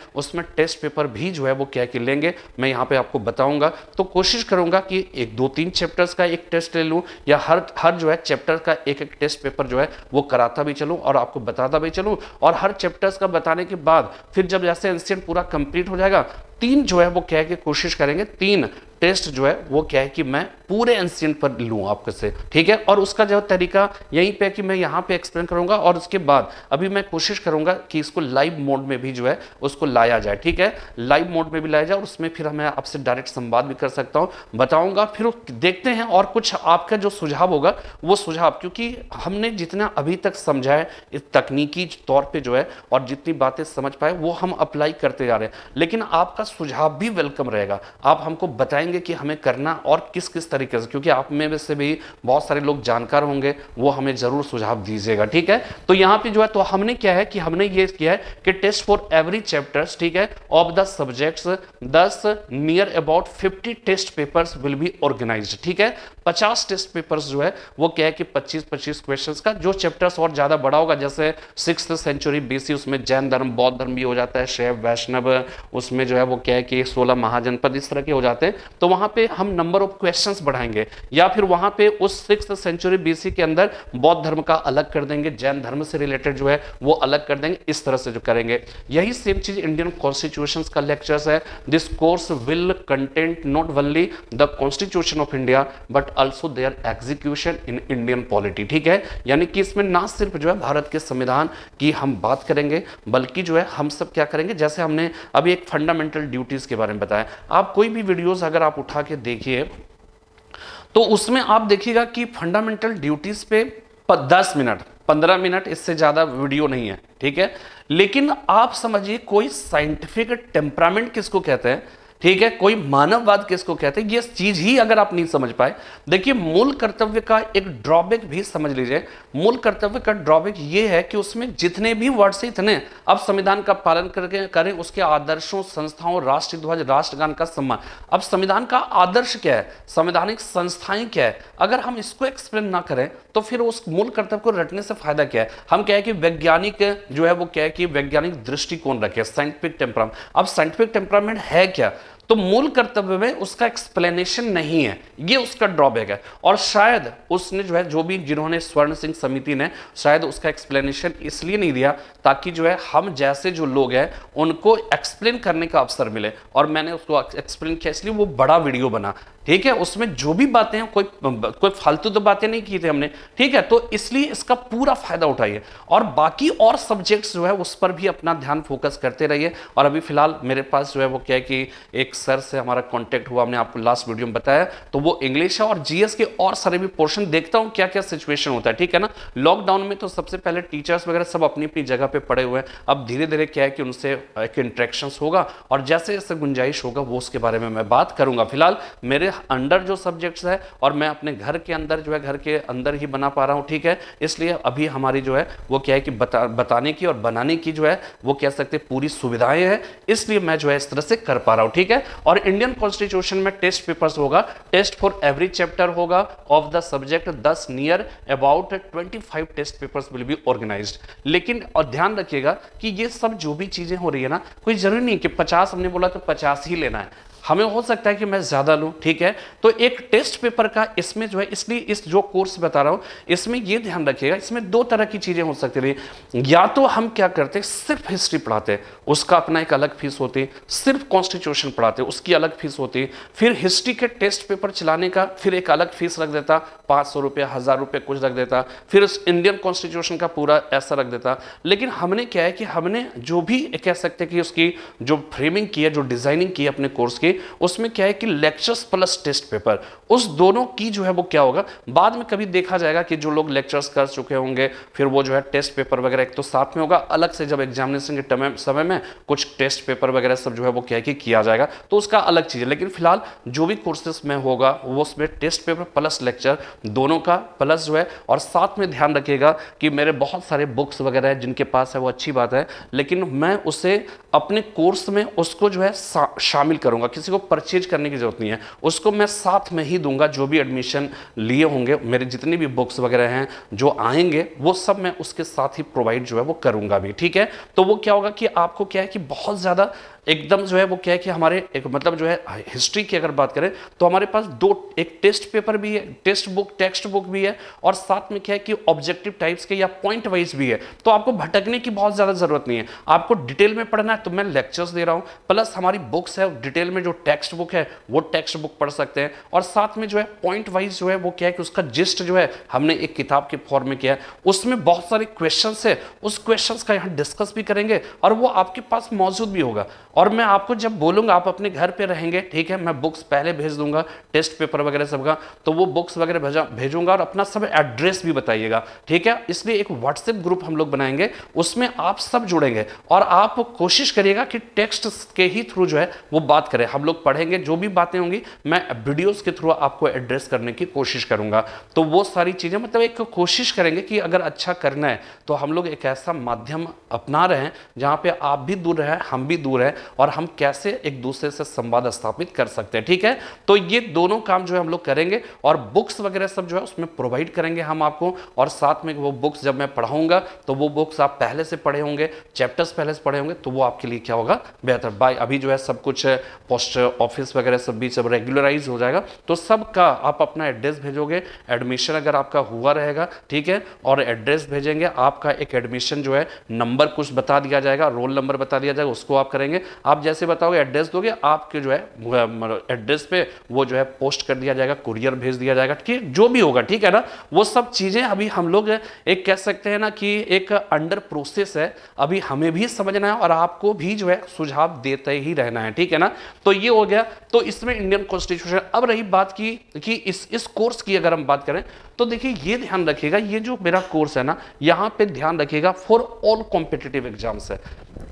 टेस्ट पेपर भी जो है वो क्या है कि लेंगे, मैं यहाँ पे आपको बताऊंगा। तो कोशिश करूंगा कि 1-2-3 चैप्टर्स का एक टेस्ट ले लूं, या हर जो है चैप्टर का एक टेस्ट पेपर जो है वो कराता भी चलूं और आपको बताता भी चलूं, और हर चैप्टर्स का बताने के बाद फिर जब जैसे एंशिएंट पूरा कंप्लीट हो जाएगा, 3 जो है वो क्या है कि कोशिश करेंगे 3 टेस्ट जो है वो क्या है कि मैं पूरे एंशिएंट पर लूँ आपके से, ठीक है। और उसका जो तरीका यहीं पे कि मैं यहाँ पे एक्सप्लेन करूंगा, और उसके बाद अभी मैं कोशिश करूंगा कि इसको लाइव मोड में भी जो है उसको लाया जाए, ठीक है, लाइव मोड में भी लाया जाए, और उसमें फिर मैं आपसे डायरेक्ट संवाद भी कर सकता हूँ, बताऊंगा, फिर देखते हैं। और कुछ आपका जो सुझाव होगा वो सुझाव, क्योंकि हमने जितना अभी तक समझा है इस तकनीकी तौर पर जो है, और जितनी बातें समझ पाए वो हम अप्लाई करते जा रहे हैं, लेकिन आपका सुझाव भी वेलकम रहेगा। आप हमको बताएंगे कि हमें करना और किस किस तरीके से, क्योंकि आप में से भी बहुत सारे लोग जानकार होंगे, वो हमें जरूर सुझाव दीजिएगा, ठीक है। तो यहाँ पे जो है तो हमने क्या है कि हमने ये किया है कि टेस्ट फॉर एवरी चैप्टर्स, ठीक है, of the subjects 10 near about 50 test papers will be organised, ठीक है। 50 टेस्ट पेपर्स जो है वो क्या है कि 25-25 क्वेश्चंस का, जो चैप्टर्स और ज्यादा बड़ा होगा, जैसे 6th सेंचुरी BC, उसमें जैन धर्म, बौद्ध धर्म भी हो जाता है, शैव वैष्णव, उसमें जो है वो क्या है कि 16 महाजनपद इस तरह के हो जाते हैं, तो वहां पे हम नंबर ऑफ क्वेश्चंस बढ़ाएंगे, या फिर वहां पे उस 6th सेंचुरी BC के अंदर बौद्ध धर्म का अलग कर देंगे, जैन धर्म से रिलेटेड जो है वो अलग कर देंगे, इस तरह से जो करेंगे। यही सेम चीज इंडियन कॉन्स्टिट्यूशन का लेक्चर्स है। This course will content not only the constitution of India but also their execution in Indian polity, ठीक है। यानी कि इसमें ना सिर्फ जो है भारत के संविधान की हम बात करेंगे, बल्कि जो है हम सब क्या करेंगे, जैसे हमने अभी एक फंडामेंटल ड्यूटीज के बारे में बताया। आप कोई भी वीडियोस अगर आप उठा के देखिए तो उसमें आप देखिएगा कि फंडामेंटल ड्यूटीज पे 10 मिनट 15 मिनट, इससे ज्यादा वीडियो नहीं है, ठीक है। लेकिन आप समझिए कोई साइंटिफिक टेम्परामेंट किसको कहते हैं, ठीक है, कोई मानववाद किसको कहते हैं, ये चीज ही अगर आप नहीं समझ पाए, देखिए मूल कर्तव्य का एक ड्रॉबैक भी समझ लीजिए। मूल कर्तव्य का ड्रॉबैक ये है कि उसमें जितने भी वर्ड से इतने अब संविधान का पालन करके करें, उसके आदर्शों, संस्थाओं, राष्ट्रीय ध्वज, राष्ट्रगान का सम्मान। अब संविधान का आदर्श क्या है, संवैधानिक संस्थाएं क्या है, अगर हम इसको एक्सप्लेन ना करें तो फिर उस मूल कर्तव्य को रटने से फायदा क्या है। हम क्या है कि वैज्ञानिक जो है वो क्या है कि वैज्ञानिक दृष्टिकोण रखे, साइंटिफिक टेम्परामेंट। अब साइंटिफिक टेम्परामेंट है क्या, तो मूल कर्तव्य में उसका एक्सप्लेनेशन नहीं है, ये उसका ड्रॉबैक है। और शायद उसने जो है जो भी जिन्होंने स्वर्ण सिंह समिति ने शायद उसका एक्सप्लेनेशन इसलिए नहीं दिया ताकि जो है हम जैसे जो लोग हैं उनको एक्सप्लेन करने का अवसर मिले, और मैंने उसको एक्सप्लेन किया, इसलिए वो बड़ा वीडियो बना, ठीक है। उसमें जो भी बातें हैं कोई फालतू तो बातें नहीं की थी हमने, ठीक है। तो इसलिए इसका पूरा फायदा उठाइए, और बाकी और सब्जेक्ट्स जो है उस पर भी अपना ध्यान फोकस करते रहिए। और अभी फिलहाल मेरे पास जो है वो क्या है कि एक सर से हमारा कांटेक्ट हुआ, हमने आपको लास्ट वीडियो में बताया, तो वो इंग्लिश है और जीएस के और सारे भी पोर्शन देखता हूं क्या क्या सिचुएशन होता है, ठीक है ना। लॉकडाउन में तो सबसे पहले टीचर्स वगैरह सब अपनी अपनी जगह पे पड़े हुए हैं, अब धीरे धीरे क्या है कि उनसे एक इंटरेक्शन होगा, और जैसे जैसे गुंजाइश होगा वो उसके बारे में मैं बात करूंगा। फिलहाल मेरे अंडर जो सब्जेक्ट्स है और मैं अपने घर के अंदर जो है घर के अंदर ही बना पा रहा हूं, ठीक है। इसलिए अभी हमारी जो है वो क्या है कि बताने की और बनाने की जो है वो कह सकते पूरी सुविधाएं हैं, इसलिए मैं जो है इस तरह से कर पा रहा हूं, ठीक है। और इंडियन कॉन्स्टिट्यूशन में टेस्ट पेपर्स होगा, टेस्ट फॉर एवरी चैप्टर होगा of the subject 10 near about 25 test papers will be organised. लेकिन और ध्यान रखिएगा कि ये सब जो भी चीजें हो रही है ना, कोई जरूरी नहीं कि 50 हमने बोला तो 50 ही लेना है। हमें हो सकता है कि मैं ज़्यादा लूँ, ठीक है। तो एक टेस्ट पेपर का इसमें जो है, इसलिए इस जो कोर्स बता रहा हूँ इसमें ये ध्यान रखिएगा, इसमें दो तरह की चीज़ें हो सकती हैं। या तो हम क्या करते हैं, सिर्फ हिस्ट्री पढ़ाते हैं, उसका अपना एक अलग फीस होती है, सिर्फ कॉन्स्टिट्यूशन पढ़ाते हैं, उसकी अलग फीस होती है, फिर हिस्ट्री के टेस्ट पेपर चलाने का फिर एक अलग फीस रख देता, 500 रुपये 1000 रुपये कुछ रख देता, फिर उस इंडियन कॉन्स्टिट्यूशन का पूरा ऐसा रख देता। लेकिन हमने क्या है कि हमने जो भी कह सकते हैं कि उसकी जो फ्रेमिंग की है, जो डिजाइनिंग की है अपने कोर्स की, उसमें क्या है कि लेक्चर्स प्लस टेस्ट पेपर, उस दोनों की जो है वो क्या होगा, बाद में कभी देखा जाएगा कि जो लोग लेक्चर्स कर चुके होंगे फिर वो जो है टेस्ट पेपर वगैरह एक तो साथ में होगा, अलग से जब एग्जामिनेशन के समय में कुछ टेस्ट पेपर वगैरह सब जो है वो क्या है कि किया जाएगा, तो उसका अलग चीज है। लेकिन फिलहाल जो भी कोर्सेस में होगा वो उसमें टेस्ट पेपर प्लस लेक्चर दोनों का प्लस जो है। और साथ में ध्यान रखिएगा कि मेरे बहुत सारे बुक्स वगैरह है जिनके पास है, वो अच्छी बात है, लेकिन मैं उसे अपने कोर्स में उसको जो है शामिल करूंगा, किसी को परचेज करने की जरूरत नहीं है, उसको मैं साथ में ही दूंगा। जो भी एडमिशन लिए होंगे, मेरे जितनी भी बुक्स वगैरह हैं जो आएंगे वो सब मैं उसके साथ ही प्रोवाइड जो है वो करूंगा भी, ठीक है। तो वो क्या होगा कि आपको क्या है कि बहुत ज्यादा एकदम जो है वो क्या है कि हमारे एक मतलब जो है हिस्ट्री की अगर बात करें तो हमारे पास दो, एक टेस्ट पेपर भी है, टेक्स्ट बुक भी है, और साथ में क्या है कि ऑब्जेक्टिव टाइप्स के या पॉइंट वाइज भी है। तो आपको भटकने की बहुत ज्यादा जरूरत नहीं है। आपको डिटेल में पढ़ना है तो मैं लेक्चर्स दे रहा हूं, प्लस हमारी बुक्स है डिटेल में, जो टेक्स्ट बुक है वो टेक्स्ट बुक पढ़ सकते हैं, और साथ में जो है पॉइंट वाइज जो है वो क्या है कि उसका जिस्ट जो है हमने एक किताब के फॉर्म में किया है, उसमें बहुत सारे क्वेश्चन है, उस क्वेश्चन का यहाँ डिस्कस भी करेंगे और वो आपके पास मौजूद भी होगा। और मैं आपको जब बोलूंगा आप अपने घर पे रहेंगे, ठीक है, मैं बुक्स पहले भेज दूंगा टेस्ट पेपर वगैरह सबका, तो वो बुक्स वगैरह भेजूंगा और अपना सब एड्रेस भी बताइएगा, ठीक है। इसलिए एक व्हाट्सएप ग्रुप हम लोग बनाएंगे, उसमें आप सब जुड़ेंगे और आप कोशिश करिएगा कि टेक्स्ट के ही थ्रू जो है वो बात करें, हम लोग पढ़ेंगे, जो भी बातें होंगी मैं वीडियोस के थ्रू आपको एड्रेस करने की कोशिश करूंगा। तो वो सारी चीजें मतलब एक कोशिश करेंगे कि अगर अच्छा करना है तो हम लोग एक ऐसा माध्यम अपना रहे हैं जहां पे आप भी दूर रहे, हम भी दूर हैं, और हम कैसे एक दूसरे से संवाद स्थापित कर सकते हैं, ठीक है। तो ये दोनों काम जो है हम लोग करेंगे, और बुक्स वगैरह सब जो है उसमें प्रोवाइड करेंगे हम आपको, और साथ में वो बुक्स जब मैं पढ़ाऊंगा तो वो बुक्स आप पहले से पढ़े होंगे, चैप्टर्स पहले से पढ़े होंगे, तो वो आपके लिए क्या होगा, बेहतर। बाय अभी जो है सब कुछ पोस्ट ऑफिस वगैरह सब भी सब रेगुलराइज हो जाएगा, तो सबका आप अपना एड्रेस भेजोगे, एडमिशन अगर आपका हुआ रहेगा, ठीक है, और एड्रेस भेजेंगे, आपका एक एडमिशन जो है नंबर कुछ बता दिया जाएगा, रोल नंबर बता दिया जाएगा, उसको आप करेंगे। आप जैसे बताओगे एड्रेस दोगे, आपके जो है एड्रेस पे वो जो है पोस्ट कर दिया जाएगा, कुरियर भेज दिया जाएगा, ठीक, जो भी होगा, ठीक है ना। वो सब चीजें अभी हम लोग एक कह सकते हैं ना कि एक अंडर प्रोसेस है, अभी हमें भी समझना है और आपको भी जो है सुझाव देते ही रहना है, ठीक है ना। तो ये हो गया। तो इसमें इंडियन कॉन्स्टिट्यूशन। अब रही बात की कि इस कोर्स की अगर हम बात करें तो देखिए ये ध्यान रखिएगा, ये जो मेरा कोर्स है ना, यहां पे ध्यान रखिएगा फॉर ऑल कॉम्पिटिटिव एग्जाम्स है,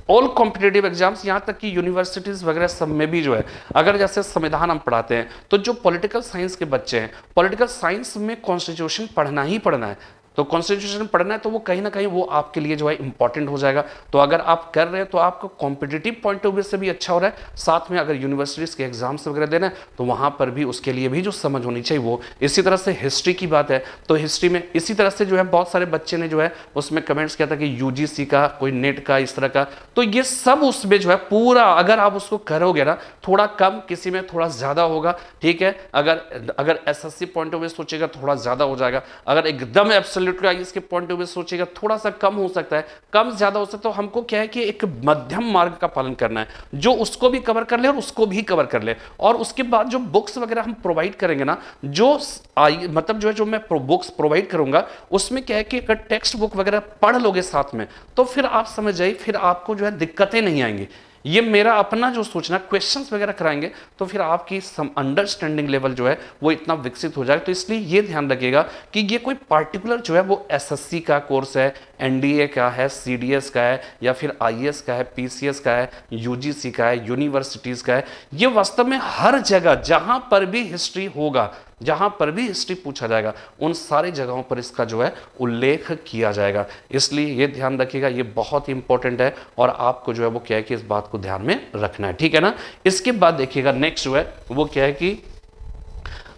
ऑल कॉम्पिटिटिव एग्जाम्स, यहां तक कि यूनिवर्सिटीज वगैरह सब में भी जो है, अगर जैसे संविधान हम पढ़ाते हैं तो जो पॉलिटिकल साइंस के बच्चे हैं, पॉलिटिकल साइंस में कॉन्स्टिट्यूशन पढ़ना ही पढ़ना है, तो कॉन्स्टिट्यूशन पढ़ना है, तो वो कहीं ना कहीं वो आपके लिए जो है इंपॉर्टेंट हो जाएगा। तो अगर आप कर रहे हैं तो आपको कॉम्पिटिटिव पॉइंट ऑफ व्यू से भी अच्छा हो रहा है, साथ में अगर यूनिवर्सिटीज के एग्जाम्स वगैरह देना है तो वहां पर भी उसके लिए भी जो समझ होनी चाहिए वो। इसी तरह से हिस्ट्री की बात है तो हिस्ट्री में इसी तरह से जो है बहुत सारे बच्चे ने जो है उसमें कमेंट्स किया था कि यूजीसी का, कोई नेट का, इस तरह का, तो ये सब उसमें जो है पूरा अगर आप उसको करोगे ना, थोड़ा कम, किसी में थोड़ा ज्यादा होगा, ठीक है। अगर एसएससी पॉइंट ऑफ व्यू सोचेगा थोड़ा ज्यादा हो जाएगा, अगर एकदम इसके पॉइंट ऑफ व्यू सोचेगा थोड़ा सा कम हो सकता है, कम ज्यादा हो सकता है। तो हमको क्या है कि एक मध्यम मार्ग का पालन करना है, जो उसको भी कवर कर ले और उसको भी कवर कर ले। और उसके बाद जो बुक्स वगैरह हम प्रोवाइड करेंगे ना, जो मतलब जो है जो मैं बुक्स प्रोवाइड करूंगा उसमें क्या है कि अगर टेक्स्ट बुक वगैरह पढ़ लोगे साथ में तो फिर आप समझ जाइए, फिर आपको जो है दिक्कतें नहीं आएंगी। ये मेरा अपना जो सोचना, क्वेश्चंस वगैरह कराएंगे तो फिर आपकी अंडरस्टैंडिंग लेवल जो है वो इतना विकसित हो जाएगा। तो इसलिए ये ध्यान रखिएगा कि ये कोई पार्टिकुलर जो है वो एसएससी का कोर्स है, एनडीए का है, सीडीएस का है, या फिर आईएएस का है, पीसीएस का है, यूजीसी का है, यूनिवर्सिटीज का है। ये वास्तव में हर जगह जहां पर भी हिस्ट्री होगा, जहां पर भी हिस्ट्री पूछा जाएगा, उन सारी जगहों पर इसका जो है उल्लेख किया जाएगा। इसलिए ये ध्यान रखिएगा, ये बहुत ही इंपॉर्टेंट है और आपको जो है वो क्या है कि इस बात को ध्यान में रखना है, ठीक है ना। इसके बाद देखिएगा नेक्स्ट जो है वो क्या है कि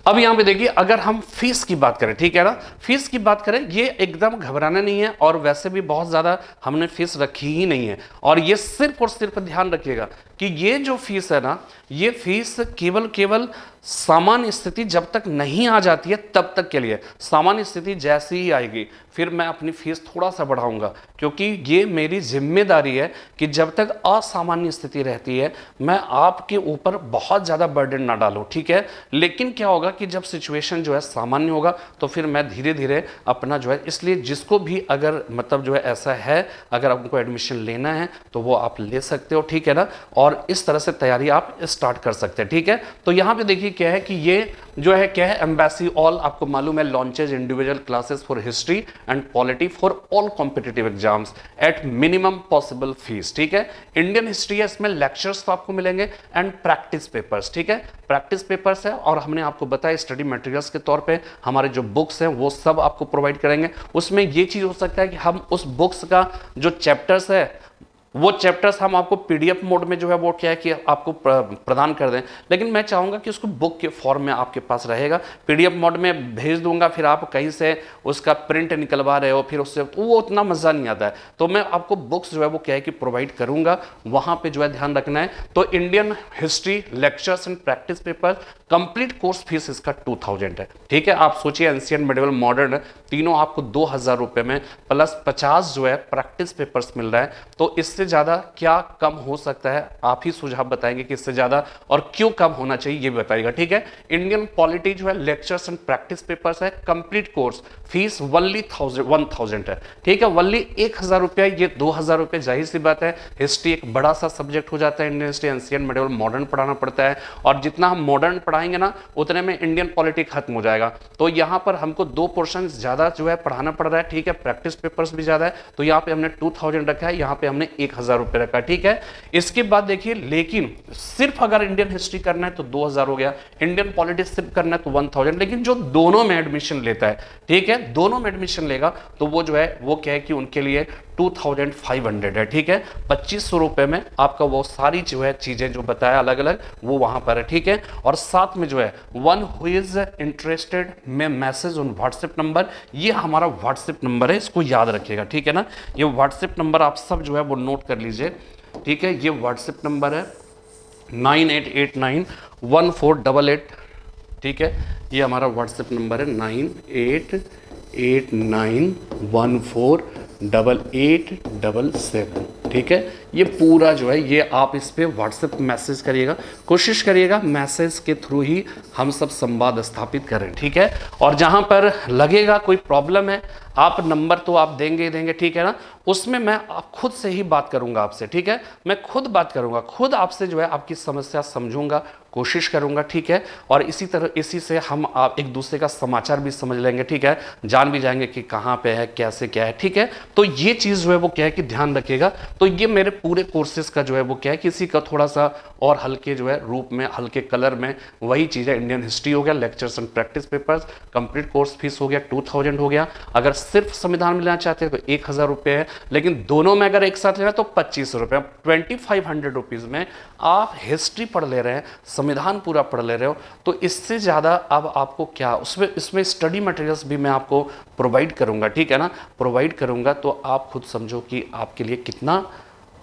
अब यहां पे देखिए अगर हम फीस की बात करें, ठीक है ना, फीस की बात करें, ये एकदम घबराना नहीं है और वैसे भी बहुत ज्यादा हमने फीस रखी ही नहीं है। और ये सिर्फ और सिर्फ ध्यान रखिएगा कि ये जो फीस है ना, ये फीस केवल सामान्य स्थिति जब तक नहीं आ जाती है तब तक के लिए। सामान्य स्थिति जैसी ही आएगी फिर मैं अपनी फीस थोड़ा सा बढ़ाऊंगा, क्योंकि ये मेरी जिम्मेदारी है कि जब तक असामान्य स्थिति रहती है मैं आपके ऊपर बहुत ज़्यादा बर्डन ना डालूं, ठीक है। लेकिन क्या होगा कि जब सिचुएशन जो है सामान्य होगा तो फिर मैं धीरे धीरे अपना जो है, इसलिए जिसको भी अगर मतलब जो है ऐसा है, अगर आपको एडमिशन लेना है तो वो आप ले सकते हो, ठीक है ना। और इस तरह से तैयारी आप स्टार्ट कर सकते हैं, ठीक है। तो यहाँ पे देखिए क्या है कि ये जो है क्या है, एम्बेसी ऑल, आपको मालूम है, launches individual classes for history and polity for all competitive exams at minimum possible fees, ठीक है। इंडियन हिस्ट्री है, इसमें लेक्चर्स तो आपको मिलेंगे एंड प्रैक्टिस पेपर्स, ठीक है। प्रैक्टिस पेपर्स है और हमने आपको बताया स्टडी मटेरियल्स के तौर पे हमारे जो बुक्स हैं वो सब आपको प्रोवाइड करेंगे। उसमें ये चीज हो सकता है कि हम उस बुक्स का जो चैप्टर्स है वो चैप्टर्स हम आपको पीडीएफ मोड में जो है वो क्या है कि आपको प्रदान कर दें, लेकिन मैं चाहूँगा कि उसको बुक के फॉर्म में आपके पास रहेगा। पीडीएफ मोड में भेज दूंगा, फिर आप कहीं से उसका प्रिंट निकलवा रहे हो फिर उससे, तो वो उतना मज़ा नहीं आता है। तो मैं आपको बुक्स जो है वो क्या है कि प्रोवाइड करूँगा, वहाँ पर जो है ध्यान रखना है। तो Indian history lectures and practice paper complete course fees इसका 2000 है, ठीक है। आप सोचिए एंशिएंट मिडिवल मॉडर्न तीनों आपको 2000 रुपये में प्लस 50 जो है प्रैक्टिस पेपर्स मिल रहा है। तो इससे ज्यादा क्या कम हो सकता है, आप ही सुझाव बताएंगे कि इससे ज्यादा और क्यों कम होना चाहिए ये बताइएगा, ठीक है। इंडियन पॉलिटी जो है लेक्चर्स एंड प्रैक्टिस पेपर्स है, कंप्लीट कोर्स फीस वनली 1000 है, ठीक है। वनली 1000 रुपया, ये 2000 रुपये जाहिर सी बात है। हिस्ट्री एक बड़ा सा सब्जेक्ट हो जाता है, Indian history ancient medieval modern पढ़ाना पड़ता है, और जितना हम मॉडर्न पढ़ाएंगे ना उतने में इंडियन पॉलिटी खत्म हो जाएगा। तो यहाँ पर हमको 2 पोर्शन ज्यादा जो है पढ़ाना पड़ रहा है, ठीक है। प्रैक्टिस पेपर्स भी ज्यादा है, तो यहाँ पे हमने 2000 रखा है, यहाँ पे हमने 1000 रुपये रखा, ठीक है। इसके बाद देखिए, लेकिन सिर्फ अगर इंडियन हिस्ट्री करना है तो 2000 हो गया, इंडियन पॉलिटिक्स सिर्फ करना है तो 1000। लेकिन जो दोनों में एडमिशन लेता है, ठीक है, दोनों में एडमिशन लेगा तो वो जो है वो क्या है कि उनके लिए 2500 है, ठीक है। 2500 रुपए में आपका वो सारी जो है चीजें जो बताया अलग अलग वो वहां पर है, ठीक है। और साथ में जो है वन हु इज इंटरेस्टेड में मैसेज ऑन व्हाट्सएप नंबर, ये हमारा व्हाट्सएप नंबर है, इसको याद रखिएगा, ठीक है ना। ये व्हाट्सएप नंबर आप सब जो है वो नोट कर लीजिए, ठीक है। ये व्हाट्सएप नंबर है 98891488, ठीक है। ये हमारा व्हाट्सएप नंबर है 9889148877, ठीक है। ये पूरा जो है ये आप इस पे व्हाट्सएप मैसेज करिएगा, कोशिश करिएगा मैसेज के थ्रू ही हम सब संवाद स्थापित करें, ठीक है। और जहां पर लगेगा कोई प्रॉब्लम है, आप नंबर तो आप देंगे, ठीक है ना, उसमें मैं आप खुद से ही बात करूंगा आपसे, ठीक है। मैं खुद बात करूंगा, खुद आपसे जो है आपकी समस्या समझूंगा, कोशिश करूंगा, ठीक है। और इसी तरह इसी से हम आप एक दूसरे का समाचार भी समझ लेंगे, ठीक है, जान भी जाएंगे कि कहाँ पे है, कैसे क्या है, ठीक है। तो ये चीज़ जो है वो क्या है कि ध्यान रखिएगा। तो ये मेरे पूरे कोर्सेज का जो है वो क्या है, किसी का थोड़ा सा और हल्के जो है रूप में, हल्के कलर में वही चीज़ है। इंडियन हिस्ट्री हो गया, lectures and practice papers, complete course fees हो गया 2000 हो गया। अगर सिर्फ संविधान में लेना चाहते हैं तो 1000 रुपये है, लेकिन दोनों में अगर एक साथ लेना तो 2500 रुपये। 2500 रुपीज़ में आप हिस्ट्री पढ़ ले रहे हैं, संविधान पूरा पढ़ ले रहे हो, तो इससे ज़्यादा अब आपको क्या, उसमें इसमें स्टडी मटेरियल्स भी मैं आपको प्रोवाइड करूँगा, ठीक है ना, प्रोवाइड करूँगा। तो आप खुद समझो कि आपके लिए कितना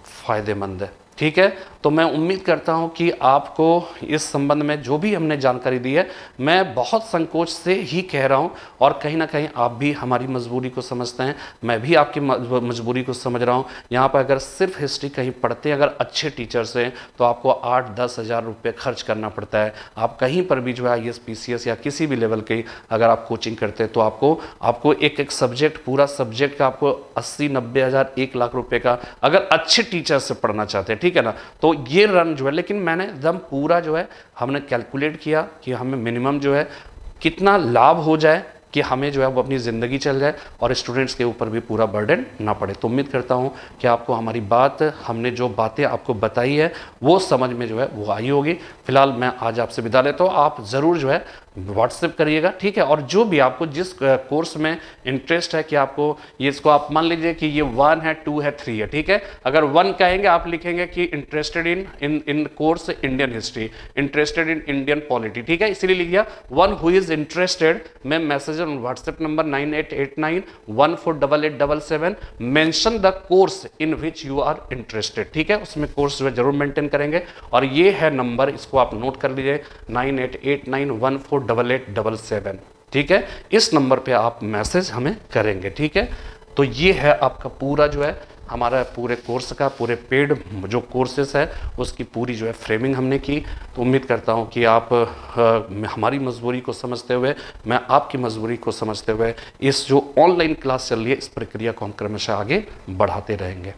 फ़ायदेमंद है, ठीक है। तो मैं उम्मीद करता हूं कि आपको इस संबंध में जो भी हमने जानकारी दी है, मैं बहुत संकोच से ही कह रहा हूं, और कहीं ना कहीं आप भी हमारी मजबूरी को समझते हैं, मैं भी आपकी मजबूरी को समझ रहा हूं। यहाँ पर अगर सिर्फ हिस्ट्री कहीं पढ़ते हैं, अगर अच्छे टीचर से, तो आपको 8-10 हज़ार रुपये खर्च करना पड़ता है। आप कहीं पर भी जो है IAS PCS या किसी भी लेवल की अगर आप कोचिंग करते हैं तो आपको एक सब्जेक्ट, पूरा सब्जेक्ट का आपको 80-90 हज़ार 1 लाख रुपये का अगर अच्छे टीचर से पढ़ना चाहते हैं, ठीक है ना। तो ये रन जो है, लेकिन मैंने एकदम पूरा जो है हमने कैलकुलेट किया कि हमें मिनिमम जो है कितना लाभ हो जाए कि हमें जो है वो अपनी ज़िंदगी चल जाए और स्टूडेंट्स के ऊपर भी पूरा बर्डन ना पड़े। तो उम्मीद करता हूँ कि आपको हमारी बात, हमने जो बातें आपको बताई है वो समझ में जो है वो आई होगी। फिलहाल मैं आज आपसे विदा लेता हूँ। आप ज़रूर जो है व्हाट्सएप करिएगा, ठीक है। और जो भी आपको जिस कोर्स में इंटरेस्ट है कि आपको ये, इसको आप मान लीजिए कि ये 1 है, 2 है, 3 है, ठीक है। अगर 1 कहेंगे आप लिखेंगे कि interested in course Indian history, interested in Indian polity, ठीक है, इसीलिए लिख दिया 1 हु इज इंटरेस्टेड। मैं message on WhatsApp number 9889148877 mention the course in which you are interested, ठीक है। उसमें कोर्स जो है जरूर मेंटेन करेंगे। और ये है नंबर, इसको आप नोट कर लीजिए 9889148877, ठीक है। इस नंबर पे आप मैसेज हमें करेंगे, ठीक है। तो ये है आपका पूरा जो है हमारा पूरे कोर्स का, पूरे पेड जो कोर्सेस है उसकी पूरी जो है फ्रेमिंग हमने की। तो उम्मीद करता हूँ कि आप हमारी मजबूरी को समझते हुए, मैं आपकी मजबूरी को समझते हुए इस जो ऑनलाइन क्लास चल रही है इस प्रक्रिया को हम क्रमशः आगे बढ़ाते रहेंगे।